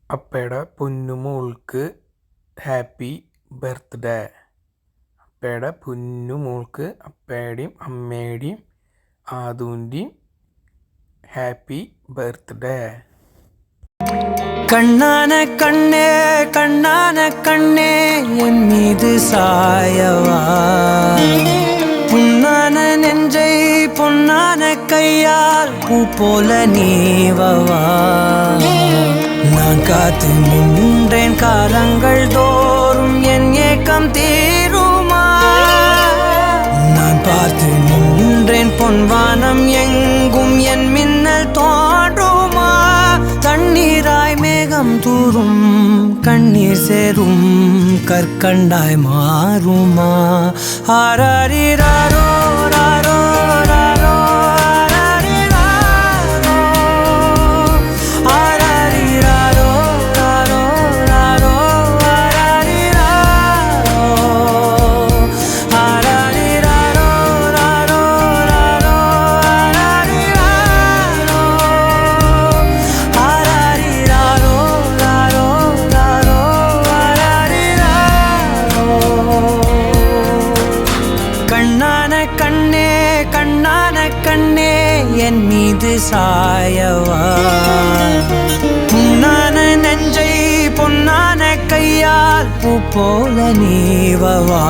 അപ്പയുടെ പൊന്നുമോൾക്ക് happy birthday. അപ്പയുടെ പൊന്നുമോൾക്ക് അപ്പയുടെയും അമ്മയുടെയും ആദൂൻ്റെയും happy birthday. கண்ணான கண்ணே கண்ணான கண்ணே என் மீது சாயவா, புண்ணான நெஞ்சை பொன்னான கையால் பூ போல நீவவா. நான் காத்து நின்றேன் காலங்கள் தோறும் என் ஏக்கம் தீருமா. நான் பார்த்து நின்றேன் பொன்வானம் எங்கும் என் மின்னல் தோன்றுமா. தண்ணீராய் மேகம் தூரும் கண்ணீர் சேரும் கற்கண்டாய் மாறுமா. ஆராரிராரோ ராரோ ராரோ ஆராரிராரோ ராரோ ராரோ ஆராரிராரோ ராரோ ராரோ கண்ணான கண்ணே கண்ணான கண்ணே என் மீது சாயவா, புண்ணான நெஞ்சை பொன்னான கையால் பூ போல நீவவா.